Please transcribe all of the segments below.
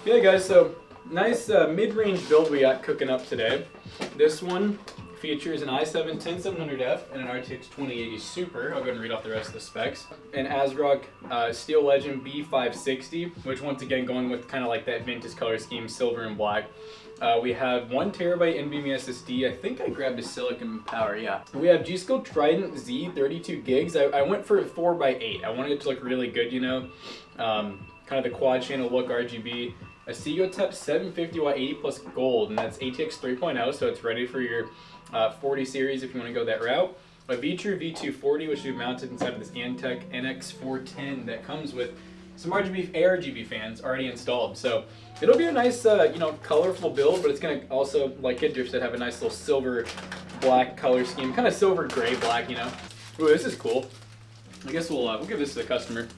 Yeah guys, so nice mid-range build we got cooking up today. This one features an i7-10700F and an RTX 2080 Super. I'll go ahead and read off the rest of the specs. An ASRock Steel Legend B560, which once again going with kind of like that vintage color scheme, silver and black. We have 1TB NVMe SSD. I think I grabbed a silicon power, yeah. We have G-Skill Trident Z 32 gigs. I went for a 4x8. I wanted it to look really good, you know. Kind of the quad channel look RGB. A CHEAP 750 watt 80 plus gold, and that's ATX 3.0, so it's ready for your 40 series if you want to go that route. A V-True V240, which we've mounted inside of this Antec NX410 that comes with some ARGB fans already installed. So it'll be a nice, you know, colorful build, but it's going to also, like Kid Drift said, have a nice little silver black color scheme, kind of silver gray black, you know. Ooh, this is cool. I guess we'll give this to the customer.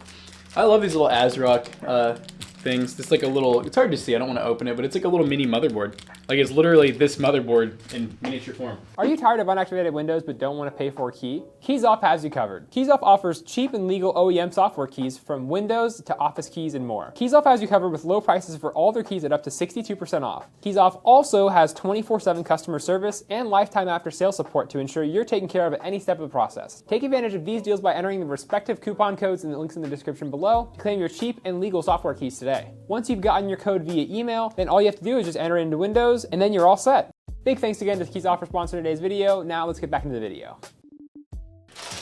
I love these little ASRock things. It's like a little, it's hard to see, I don't want to open it, but it's like a little mini motherboard. Like it's literally this motherboard in miniature form. Are you tired of unactivated Windows but don't want to pay for a key? KeysOff has you covered. KeysOff offers cheap and legal OEM software keys from Windows to Office keys and more. KeysOff has you covered with low prices for all their keys at up to 62% off. KeysOff also has 24/7 customer service and lifetime after sales support to ensure you're taken care of at any step of the process. Take advantage of these deals by entering the respective coupon codes in the links in the description below to claim your cheap and legal software keys today. Once you've gotten your code via email, then all you have to do is just enter it into Windows and then you're all set. Big thanks again to KeysOff for sponsoring today's video. Now let's get back into the video.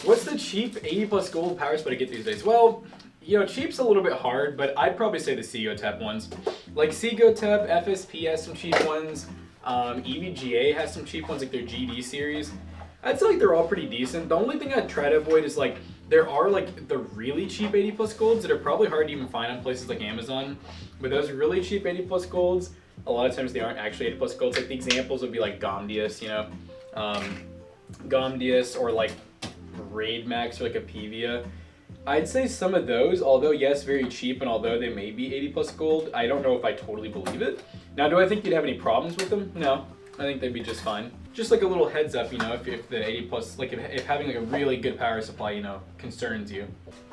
What's the cheap 80 plus gold power supply to get these days? Well, you know, cheap's a little bit hard, but I'd probably say the CHEAP ones. Like CHEAP, FSP has some cheap ones. EVGA has some cheap ones, like their GD series. I'd say like they're all pretty decent. The only thing I'd try to avoid is like, there are like the really cheap 80 plus golds that are probably hard to even find on places like Amazon. But those really cheap 80 plus golds, a lot of times they aren't actually 80 plus golds. Like the examples would be like Gomdius, you know, Gomdius or like Raid Max or like a Pevia. I'd say some of those, although yes, very cheap, and although they may be 80 plus gold, I don't know if I totally believe it. Now, do I think you'd have any problems with them? No, I think they'd be just fine. Just like a little heads up, you know, if the 80 plus, like if having like a really good power supply, you know, concerns you.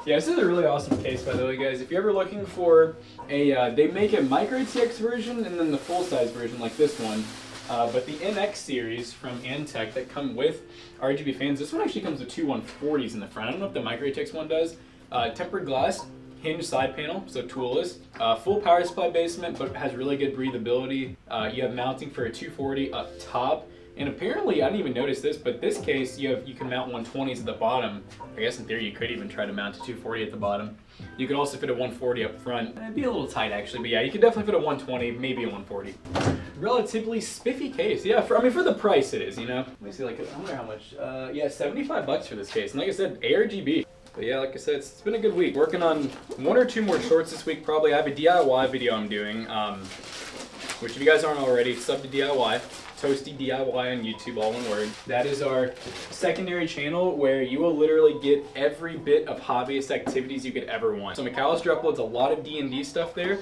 Yeah, this is a really awesome case, by the way, guys. If you're ever looking for a, they make a micro RTX version and then the full size version like this one. But the NX series from Antec that come with RGB fans, this one actually comes with two 140s in the front. I don't know if the micro RTX one does. Tempered glass, hinged side panel, so toolless. Full power supply basement, but has really good breathability. You have mounting for a 240 up top. And apparently, I didn't even notice this, but this case, you can mount 120s at the bottom. I guess in theory, you could even try to mount a 240 at the bottom. You could also fit a 140 up front. It'd be a little tight actually, but yeah, you could definitely fit a 120, maybe a 140. Relatively spiffy case, yeah. For the price it is, you know. Let me see, like, I wonder how much. Yeah, 75 bucks for this case. And like I said, ARGB. But yeah, like I said, it's been a good week. Working on one or two more shorts this week, probably. I have a DIY video I'm doing, which if you guys aren't already, sub to DIY. Toasty DIY on YouTube, all one word. That is our secondary channel where you will literally get every bit of hobbyist activities you could ever want. So McAllister uploads a lot of D&D stuff there.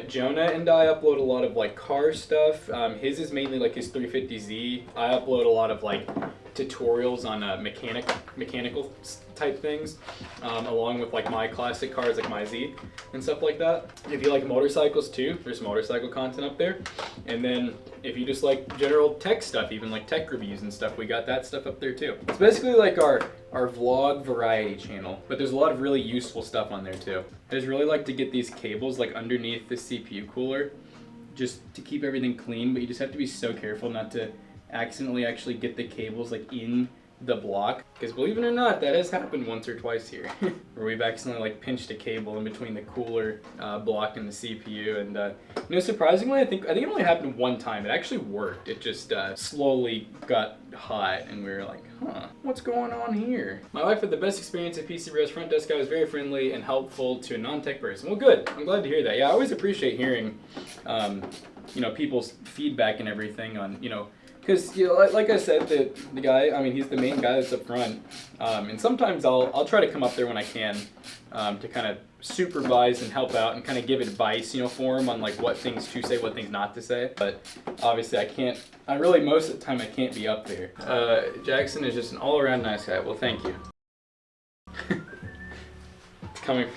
Jonah and I upload a lot of like car stuff. His is mainly like his 350Z. I upload a lot of like tutorials on mechanical type things, along with like my classic cars like my Z and stuff like that. If you like motorcycles too, there's motorcycle content up there. And then if you just like general tech stuff, even like tech reviews and stuff, we got that stuff up there too. It's basically like our vlog variety channel, but there's a lot of really useful stuff on there too. I just really like to get these cables like underneath the CPU cooler just to keep everything clean, but you just have to be so careful not to accidentally actually get the cables like in the block, because believe it or not, that has happened once or twice here where we've accidentally like pinched a cable in between the cooler block and the CPU, and you know, surprisingly, I think it only happened one time. It actually worked. It just slowly got hot and we were like, huh, what's going on here? My wife had the best experience at PC Bros. Front desk guy was very friendly and helpful to a non-tech person. Well, good. I'm glad to hear that. Yeah, I always appreciate hearing you know, people's feedback and everything on, you know, because, you know, like I said, the guy, I mean, he's the main guy that's up front, and sometimes I'll try to come up there when I can to kind of supervise and help out and kind of give advice, you know, for him on like what things to say, what things not to say. But obviously I really, most of the time I can't be up there. Jackson is just an all-around nice guy. Well, thank you. Coming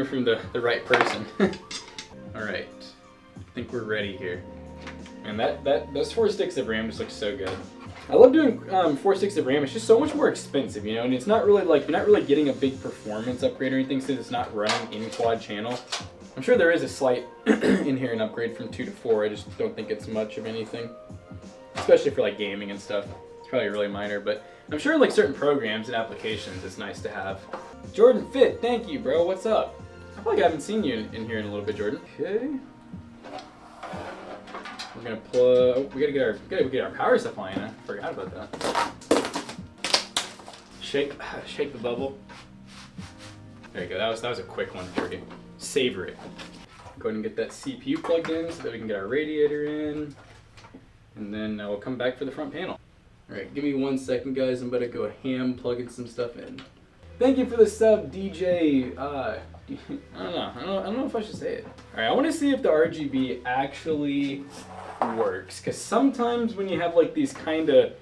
from the right person. All right. I think we're ready here. And those 4 sticks of RAM just look so good. I love doing 4 sticks of RAM. It's just so much more expensive, you know, and it's not really like, you're not really getting a big performance upgrade or anything since it's not running in quad channel. I'm sure there is a slight inherent upgrade from 2 to 4. I just don't think it's much of anything, especially for like gaming and stuff. It's probably really minor, but I'm sure like certain programs and applications it's nice to have. Jordan Fit, thank you, bro. What's up? I feel like I haven't seen you in here in a little bit, Jordan. Okay. We're gonna plug. Oh, we gotta get our power supply in. I forgot about that. Shake the bubble. There you go. That was a quick one for you. Savor it. Go ahead and get that CPU plugged in so that we can get our radiator in, and then we'll come back for the front panel. All right, give me 1 second, guys. I'm about to go ham plugging some stuff in. Thank you for the sub, DJ. I don't know if I should say it. All right, I want to see if the RGB actually works, because sometimes when you have like these kind of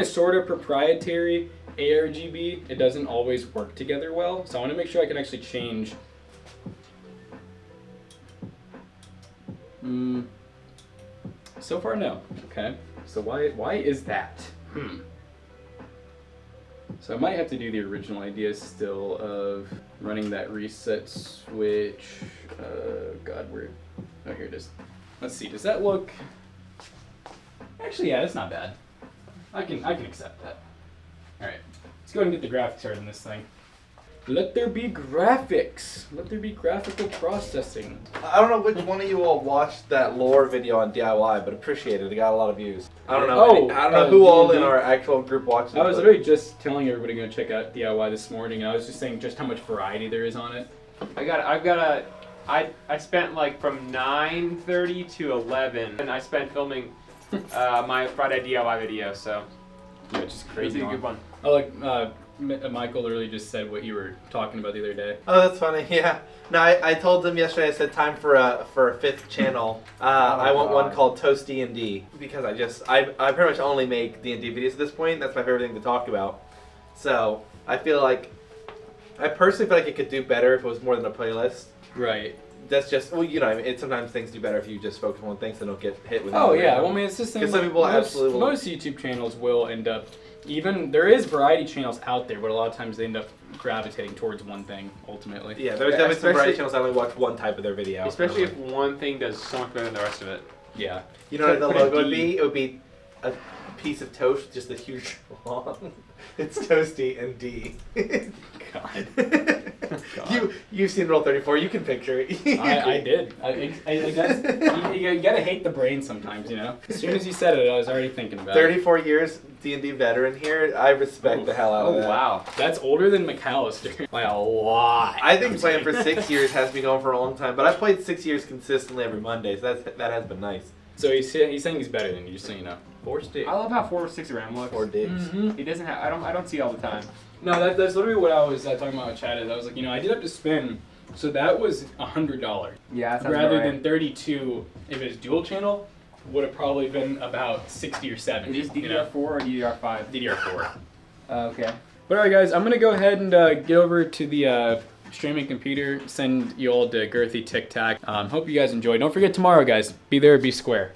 sort of proprietary ARGB, it doesn't always work together well. So I want to make sure I can actually change. So far, no. Okay. So why is that? So I might have to do the original idea still of running that reset switch. God, where? Oh, here it is. Let's see. Does that look? Actually, yeah, that's not bad. I can accept that. All right. Let's go ahead and get the graphics started on this thing. Let there be graphics. Let there be graphical processing. I don't know which one of you all watched that lore video on DIY, but appreciate it. It got a lot of views. I don't know. I don't know who all in our actual group watched it. I was literally just telling everybody to go check out DIY this morning, and I was just saying just how much variety there is on it. I spent like from 9:30 to 11, and I spent filming my Friday DIY video, so Yeah, it's just crazy. it's a good one. Oh, like Michael literally just said what you were talking about the other day. Oh, that's funny. Yeah. No, I told them yesterday. I said time for a 5th channel. I want one called Toast D&D, because I pretty much only make D&D videos at this point. That's my favorite thing to talk about. So I personally feel like it could do better if it was more than a playlist. Right. That's just, well, you know, sometimes things do better if you just focus on one thing, so they don't get hit with. Oh yeah, well, I mean, it's just because some people absolutely most YouTube channels will end up. Even there is variety channels out there, but a lot of times they end up gravitating towards one thing ultimately. Yeah, there's definitely some variety channels that only watch one type of their video. Especially if one thing does so much better than the rest of it. Yeah. You know what the logo would be? It would be a piece of toast, just a huge long. It's Toasty and D. God. You've seen Roll 34. You can picture it. I did. You gotta hate the brain sometimes, you know. As soon as you said it, I was already thinking about 34 years D&D veteran here. I respect the hell out of that. Oh wow, that's older than McAllister by a lot. I think playing for 6 years has been going for a long time, but I've played 6 years consistently every Monday, so that has been nice. So he's saying he's better than you, just so you know. 4 sticks. I love how 4 6 RAM looks. 4 dicks. Mm-hmm. He doesn't have. I don't see it all the time. No, that's literally what I was talking about with Chad. I was like, you know, I did have to spend, so that was $100. Yeah, that rather right. than 32. If it was dual channel, would have probably been about 60 or 70. Is this DDR4 or DDR5? DDR4. Okay. But alright, guys, I'm gonna go ahead and get over to the streaming computer, send you all to Girthy Tic Tac. Hope you guys enjoy. Don't forget tomorrow, guys. Be there, be square.